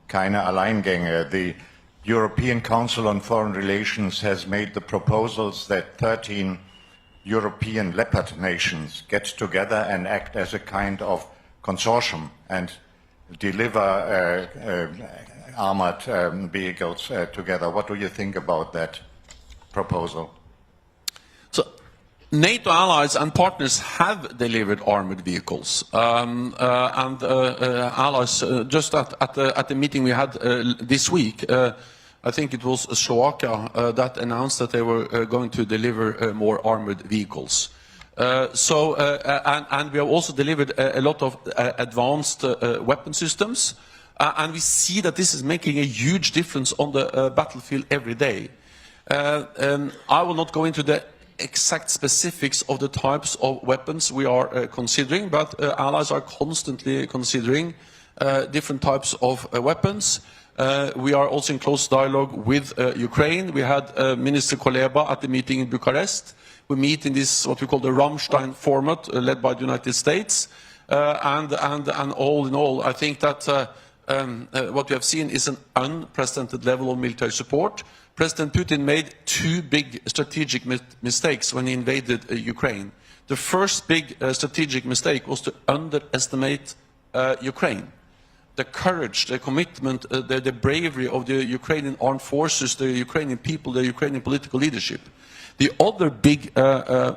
keine Alleingänge. The European Council on Foreign Relations has made the proposals that 13 European leopard nations get together and act as a kind of consortium and deliver armored vehicles together. What do you think about that proposal? So, NATO allies and partners have delivered armored vehicles, allies just at the meeting we had this week. I think it was Slovakia that announced that they were going to deliver more armored vehicles. And we have also delivered a lot of advanced weapon systems, and we see that this is making a huge difference on the battlefield every day. I will not go into the exact specifics of the types of weapons we are considering, but allies are constantly considering different types of weapons. We are also in close dialogue with Ukraine. We had Minister Kuleba at the meeting in Bucharest. We meet in this, what we call the Rammstein format, led by the United States. And all in all, I think that what we have seen is an unprecedented level of military support. President Putin made two big strategic mistakes when he invaded Ukraine. The first big strategic mistake was to underestimate Ukraine. The courage, the commitment, the bravery of the Ukrainian armed forces, the Ukrainian people, the Ukrainian political leadership. The other big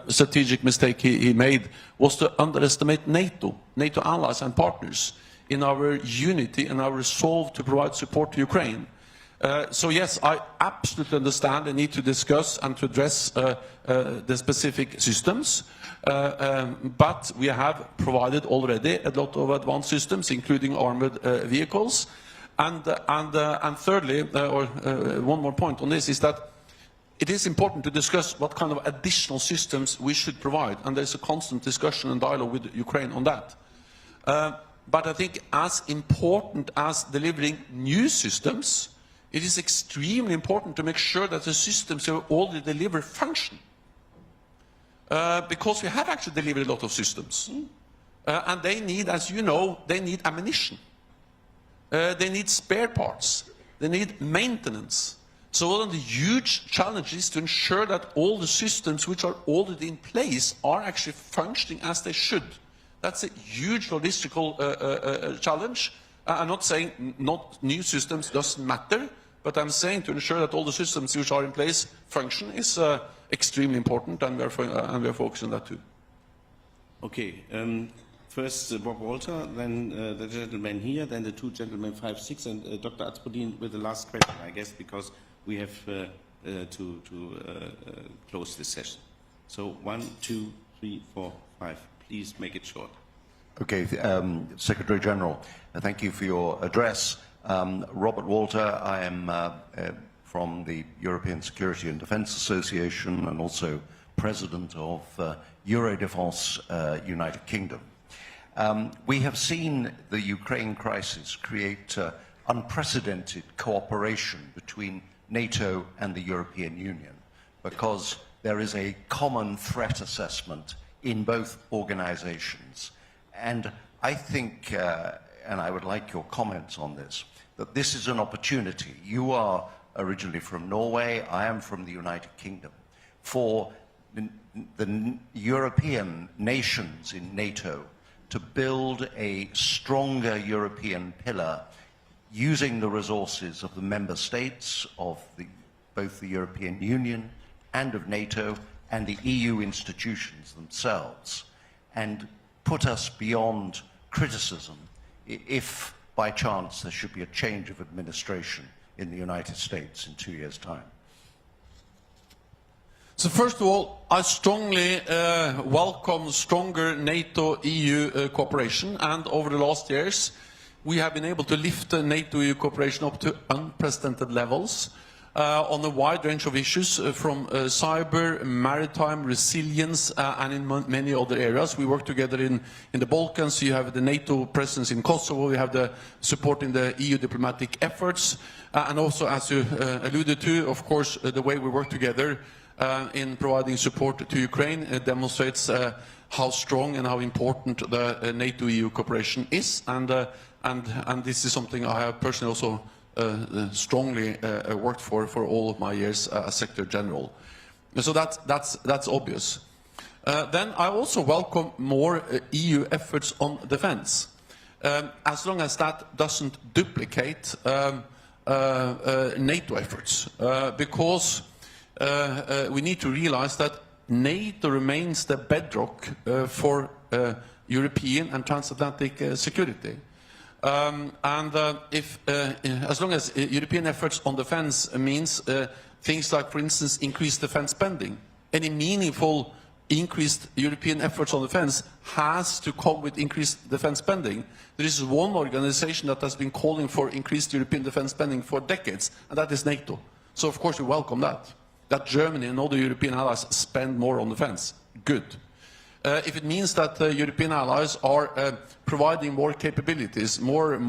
strategic mistake he made was to underestimate NATO allies and partners in our unity and our resolve to provide support to Ukraine. So yes, I absolutely understand the need to discuss and to address the specific systems, but we have provided already a lot of advanced systems, including armored vehicles. And thirdly, one more point on this is that it is important to discuss what kind of additional systems we should provide, and there's a constant discussion and dialogue with Ukraine on that. But I think as important as delivering new systems, it is extremely important to make sure that the systems we already deliver function. Because we have actually delivered a lot of systems. And they need, as you know, they need ammunition. They need spare parts. They need maintenance. So one of the huge challenges is to ensure that all the systems which are already in place are actually functioning as they should. That's a huge logistical challenge. I'm not saying not new systems doesn't matter, but I'm saying to ensure that all the systems which are in place function is extremely important, and we are focused on that too. Okay. First Bob Walter, then the gentleman here, then the two gentlemen 5-6, and Dr. Atzbodin with the last question, I guess, because we have to close this session. So 1, 2, 3, 4, 5. Please make it short. Okay, Secretary General, thank you for your address. Robert Walter, I am from the European Security and Defence Association and also President of Eurodefense United Kingdom. We have seen the Ukraine crisis create unprecedented cooperation between NATO and the European Union because there is a common threat assessment in both organizations. And I think, and I would like your comments on this, that this is an opportunity. You are originally from Norway, I am from the United Kingdom, for the European nations in NATO to build a stronger European pillar using the resources of the member states of both the European Union and of NATO and the EU institutions themselves, and put us beyond criticism if by chance there should be a change of administration in the United States in 2 years' time. So first of all, I strongly welcome stronger NATO-EU cooperation, and over the last years we have been able to lift the NATO-EU cooperation up to unprecedented levels on a wide range of issues from cyber, maritime, resilience, and in many other areas. We work together in the Balkans. You have the NATO presence in Kosovo. We have the support in the EU diplomatic efforts. And also, as you alluded to, of course, the way we work together in providing support to Ukraine demonstrates how strong and how important the NATO-EU cooperation is. And and this is something I have personally also strongly worked for all of my years as Secretary General. So that's obvious. Then I also welcome more EU efforts on defense, as long as that doesn't duplicate NATO efforts, because we need to realize that NATO remains the bedrock for European and transatlantic security. As long as European efforts on defense means things like, for instance, increased defense spending, any meaningful increased European efforts on defense has to come with increased defense spending. There is one organization that has been calling for increased European defense spending for decades, and that is NATO. So of course we welcome that Germany and other European allies spend more on defense. Good. If it means that European allies are providing more capabilities, more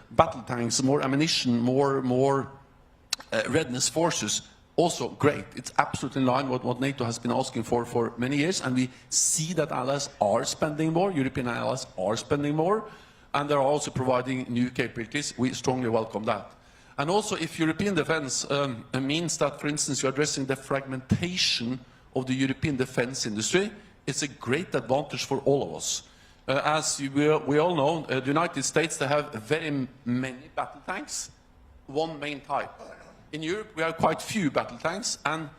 battle tanks, more ammunition, more readiness forces, also great. It's absolutely in line with what NATO has been asking for many years, and we see that allies are spending more, European allies are spending more, and they're also providing new capabilities. We strongly welcome that. And also, if European defense means that, for instance, you're addressing the fragmentation of the European defense industry, it's a great advantage for all of us. As we all know, the United States, they have very many battle tanks, one main type. In Europe, we have quite few battle tanks and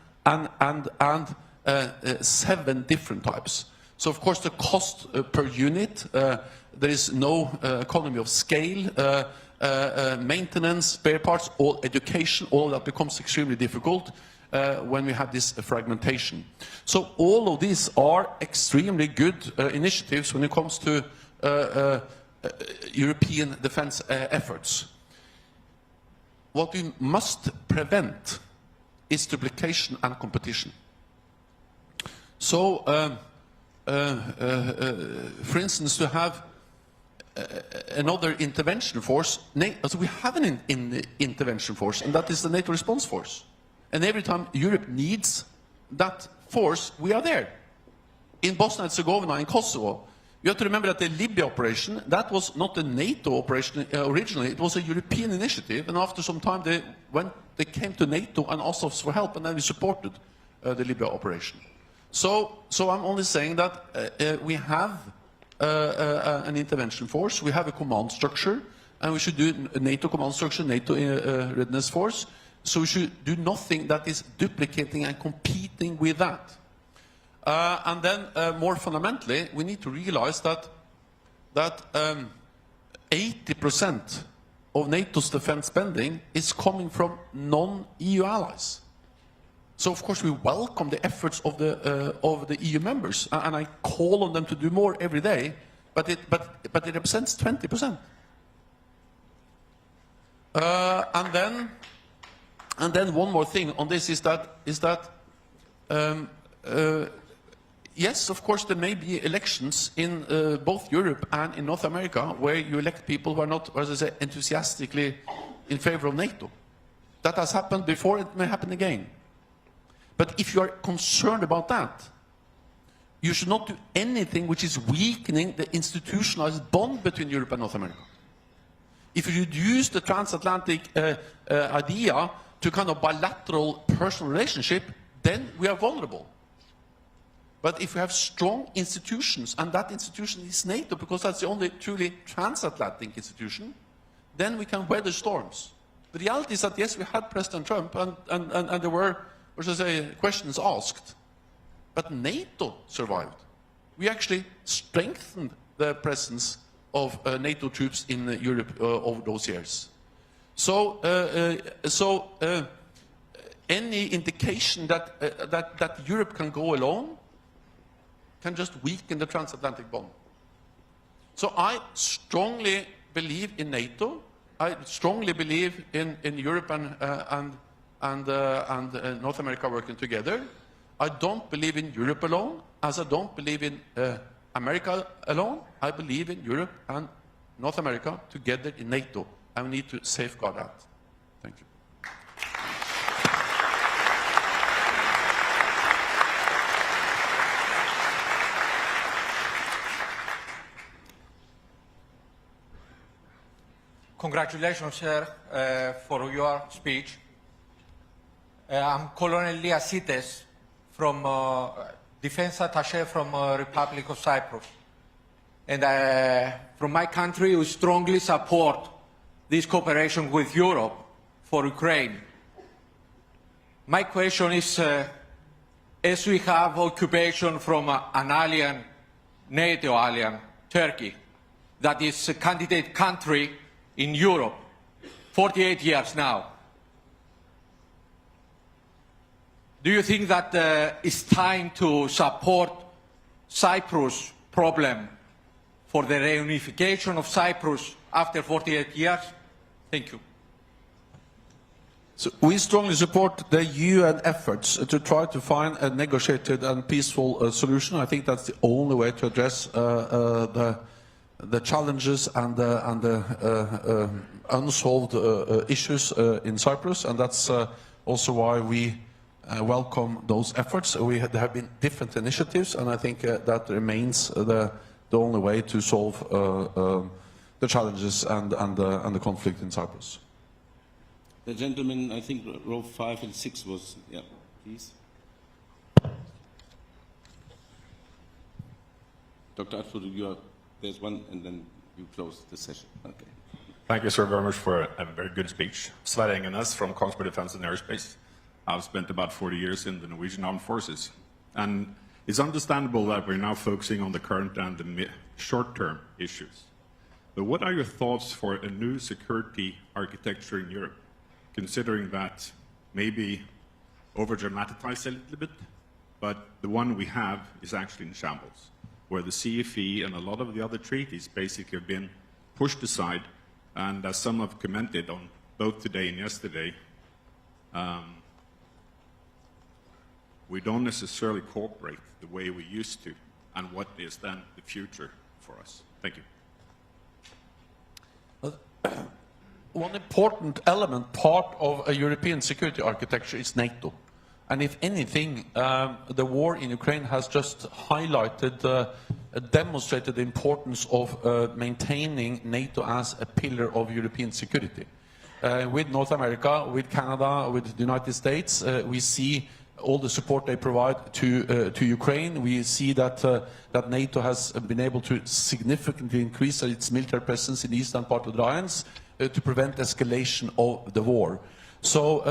7 different types. So, of course, the cost per unit, there is no economy of scale, maintenance, spare parts, all education, all that becomes extremely difficult when we have this fragmentation. So all of these are extremely good initiatives when it comes to European defense efforts. What we must prevent is duplication and competition. So, for instance, to have another intervention force, so we have an intervention force, and that is the NATO response force. And every time Europe needs that force, we are there. In Bosnia and Herzegovina, in Kosovo, you have to remember that the Libya operation, that was not a NATO operation originally, it was a European initiative, and after some time they came to NATO and asked us for help, and then we supported the Libya operation. So I'm only saying that we have an intervention force, we have a command structure, and we should do a NATO command structure, NATO readiness force, so we should do nothing that is duplicating and competing with that. And then, more fundamentally, we need to realize that 80% of NATO's defense spending is coming from non-EU allies. So, of course, we welcome the efforts of the EU members, and I call on them to do more every day. But it represents 20%. And then one more thing on this is that yes, of course, there may be elections in both Europe and in North America where you elect people who are not, as I say, enthusiastically in favor of NATO. That has happened before, it may happen again. But if you are concerned about that, you should not do anything which is weakening the institutionalized bond between Europe and North America. If you reduce the transatlantic idea to kind of bilateral personal relationship, then we are vulnerable. But if we have strong institutions, and that institution is NATO, because that's the only truly transatlantic institution, then we can weather storms. The reality is that, yes, we had President Trump, and there were, what should I say, questions asked. But NATO survived. We actually strengthened the presence of NATO troops in Europe over those years. So, any indication that Europe can go alone can just weaken the transatlantic bond. So I strongly believe in NATO. I strongly believe in Europe and North America working together. I don't believe in Europe alone, as I don't believe in America alone. I believe in Europe and North America together in NATO, and we need to safeguard that. Thank you. Congratulations, sir, for your speech. I'm Colonel Liasites, from Defense Attaché from Republic of Cyprus. And from my country, we strongly support this cooperation with Europe for Ukraine. My question is, as we have occupation from an alien, NATO alien, Turkey, that is a candidate country in Europe, 48 years now. Do you think that it's time to support Cyprus' problem for the reunification of Cyprus after 48 years? Thank you. So we strongly support the UN efforts to try to find a negotiated and peaceful solution. I think that's the only way to address the challenges and the unsolved issues in Cyprus, and that's also why we welcome those efforts. There have been different initiatives, and I think that remains the only way to solve the challenges and the conflict in Cyprus. The gentleman, I think row 5 and 6 was, yeah, please. Dr. Atford, there's one, and then you close the session. Okay. Thank you, sir, very much for a very good speech. Sverre Engenes from Kongsberg Defence and Aerospace. I've spent about 40 years in the Norwegian Armed Forces. And it's understandable that we're now focusing on the current and the short-term issues. But what are your thoughts for a new security architecture in Europe, considering that maybe over-dramatized a little bit, but the one we have is actually in shambles, where the CFE and a lot of the other treaties basically have been pushed aside, and as some have commented on both today and yesterday, we don't necessarily cooperate the way we used to, and what is then the future for us? Thank you. One important element, part of a European security architecture, is NATO. And if anything, the war in Ukraine has just highlighted, demonstrated the importance of maintaining NATO as a pillar of European security. With North America, with Canada, with the United States, we see all the support they provide to Ukraine. We see that, that NATO has been able to significantly increase its military presence in the eastern part of the alliance to prevent escalation of the war. So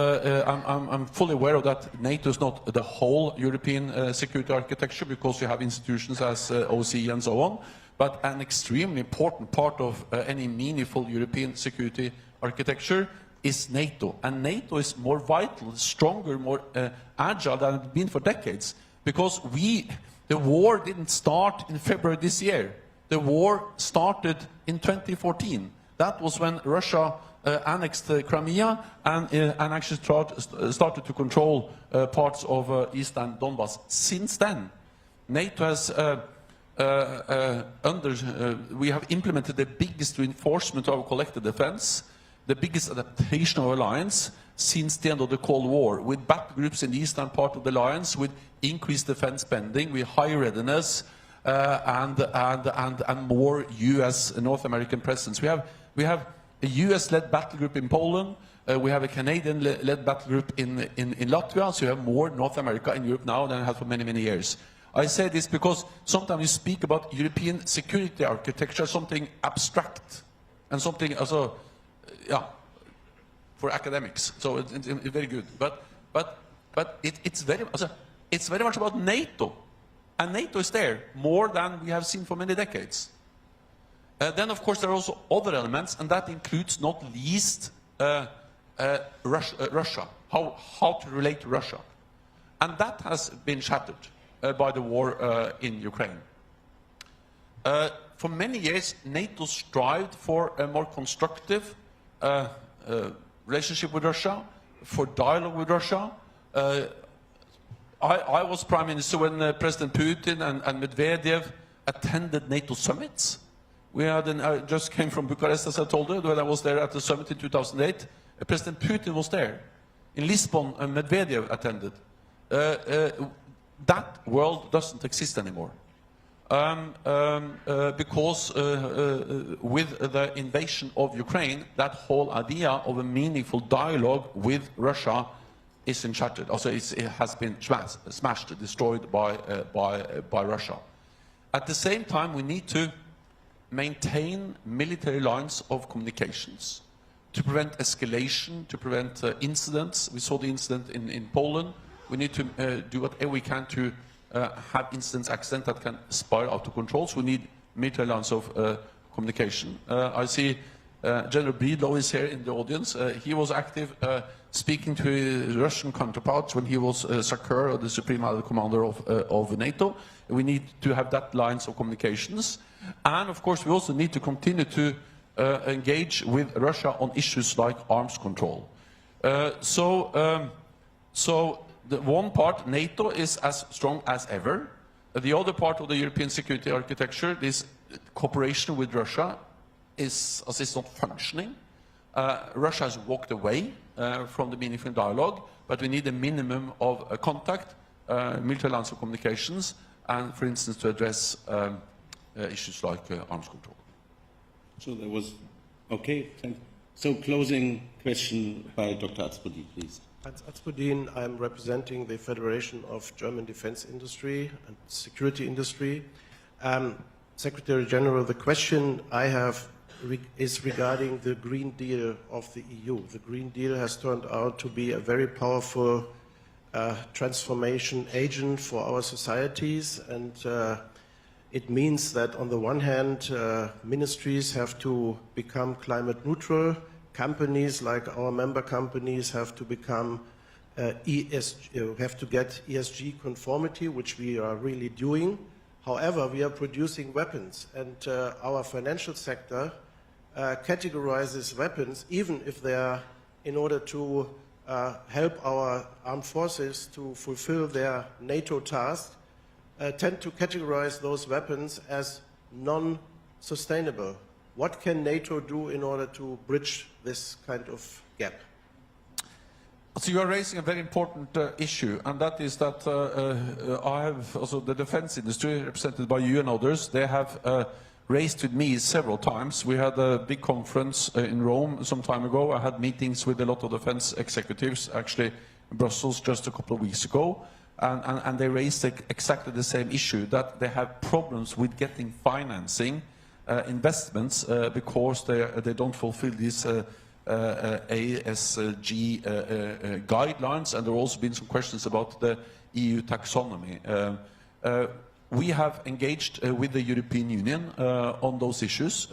I'm fully aware of that. NATO is not the whole European security architecture, because you have institutions as OSCE and so on, but an extremely important part of any meaningful European security architecture is NATO. And NATO is more vital, stronger, more agile than it's been for decades, because the war didn't start in February this year. The war started in 2014. That was when Russia annexed Crimea and actually started to control parts of eastern Donbass. Since then, NATO has we have implemented the biggest reinforcement of our collective defense, the biggest adaptation of our alliance since the end of the Cold War, with battle groups in the eastern part of the alliance, with increased defense spending, with high readiness, and more U.S. North American presence. We have a US-led battle group in Poland. We have a Canadian-led battle group in Latvia. So we have more North America in Europe now than we have for many, many years. I say this because sometimes you speak about European security architecture, something abstract, and something also, yeah, for academics. So it's very good. But it's very much about NATO, and NATO is there more than we have seen for many decades. Then, of course, there are also other elements, and that includes not least Russia, how to relate to Russia. And that has been shattered by the war in Ukraine. For many years, NATO strived for a more constructive relationship with Russia, for dialogue with Russia. I was Prime Minister when President Putin and Medvedev attended NATO summits. I just came from Bucharest, as I told you, when I was there at the summit in 2008. President Putin was there. In Lisbon, Medvedev attended. That world doesn't exist anymore. because with the invasion of Ukraine, that whole idea of a meaningful dialogue with Russia is shattered. Also, it has been smashed, destroyed by Russia. At the same time, we need to maintain military lines of communications to prevent escalation, to prevent incidents. We saw the incident in Poland. We need to do whatever we can to have incidents, accidents that can spiral out of control. So we need military lines of communication. I see General Breedlove is here in the audience. He was active speaking to his Russian counterparts when he was SACEUR, the Supreme Allied Commander of NATO. We need to have that lines of communications. And of course, we also need to continue to engage with Russia on issues like arms control. So the one part, NATO, is as strong as ever. The other part of the European security architecture, this cooperation with Russia, is not functioning. Russia has walked away from the meaningful dialogue, but we need a minimum of contact, military lines of communications, and, for instance, to address issues like arms control. So there was, okay, so closing question by Dr. Atzpodin, please. Hans Atzpodin, I'm representing the Federation of German Defense Industry and Security Industry. Secretary General, the question I have is regarding the Green Deal of the EU. The Green Deal has turned out to be a very powerful transformation agent for our societies, and it means that on the one hand, ministries have to become climate neutral, companies like our member companies have to become have to get ESG conformity, which we are really doing. However, we are producing weapons, and our financial sector categorizes weapons, even if they are in order to help our armed forces to fulfill their NATO tasks, tend to categorize those weapons as non-sustainable. What can NATO do in order to bridge this kind of gap? So you are raising a very important issue, and that is that I have also the defense industry, represented by you and others. They have raised with me several times. We had a big conference in Rome some time ago. I had meetings with a lot of defense executives, actually in Brussels just a couple of weeks ago, and they raised exactly the same issue, that they have problems with getting financing investments because they don't fulfill these ASG guidelines, and there have also been some questions about the EU taxonomy. We have engaged with the European Union on those issues,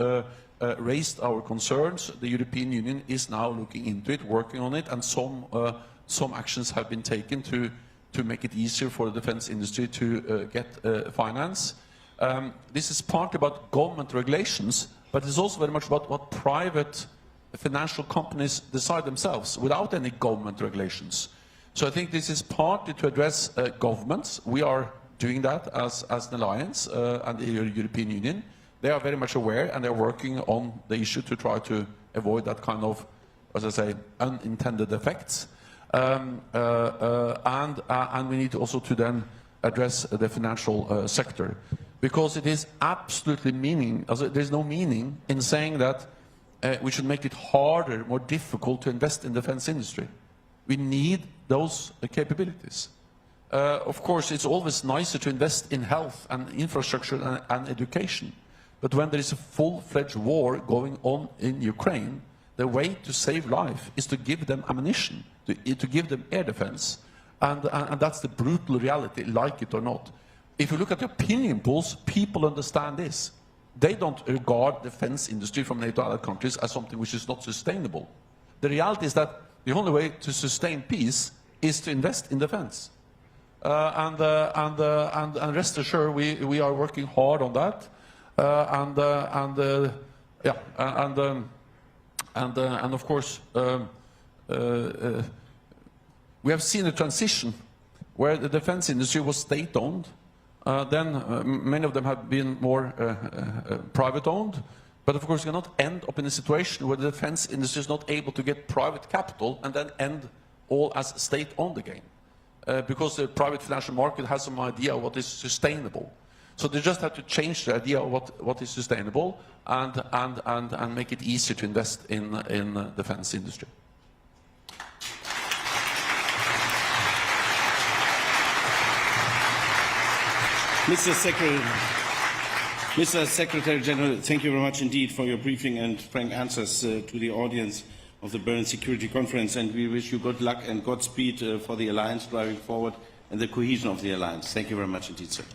raised our concerns. The European Union is now looking into it, working on it, and some actions have been taken to make it easier for the defense industry to get finance. This is partly about government regulations, but it's also very much about what private financial companies decide themselves without any government regulations. So I think this is partly to address governments. We are doing that as an alliance and the European Union. They are very much aware, and they're working on the issue to try to avoid that kind of, as I say, unintended effects. And we need also to then address the financial sector, because it is absolutely there's no meaning in saying that we should make it harder, more difficult to invest in the defense industry. We need those capabilities. Of course, it's always nicer to invest in health and infrastructure and education. But when there is a full-fledged war going on in Ukraine, the way to save life is to give them ammunition, to give them air defense. And that's the brutal reality, like it or not. If you look at the opinion polls, people understand this. They don't regard the defense industry from NATO allied countries as something which is not sustainable. The reality is that the only way to sustain peace is to invest in defense. And rest assured, we are working hard on that. And of course, we have seen a transition where the defense industry was state-owned. Then many of them have been more private-owned. But of course, you cannot end up in a situation where the defense industry is not able to get private capital and then end all as state-owned again. Because the private financial market has some idea of what is sustainable. So they just have to change the idea of what is sustainable and make it easier to invest in the defense industry. Mr. Secretary General, thank you very much indeed for your briefing and frank answers to the audience of the Berlin Security Conference, and we wish you good luck and Godspeed for the alliance driving forward and the cohesion of the alliance. Thank you very much indeed, sir.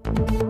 Thank you.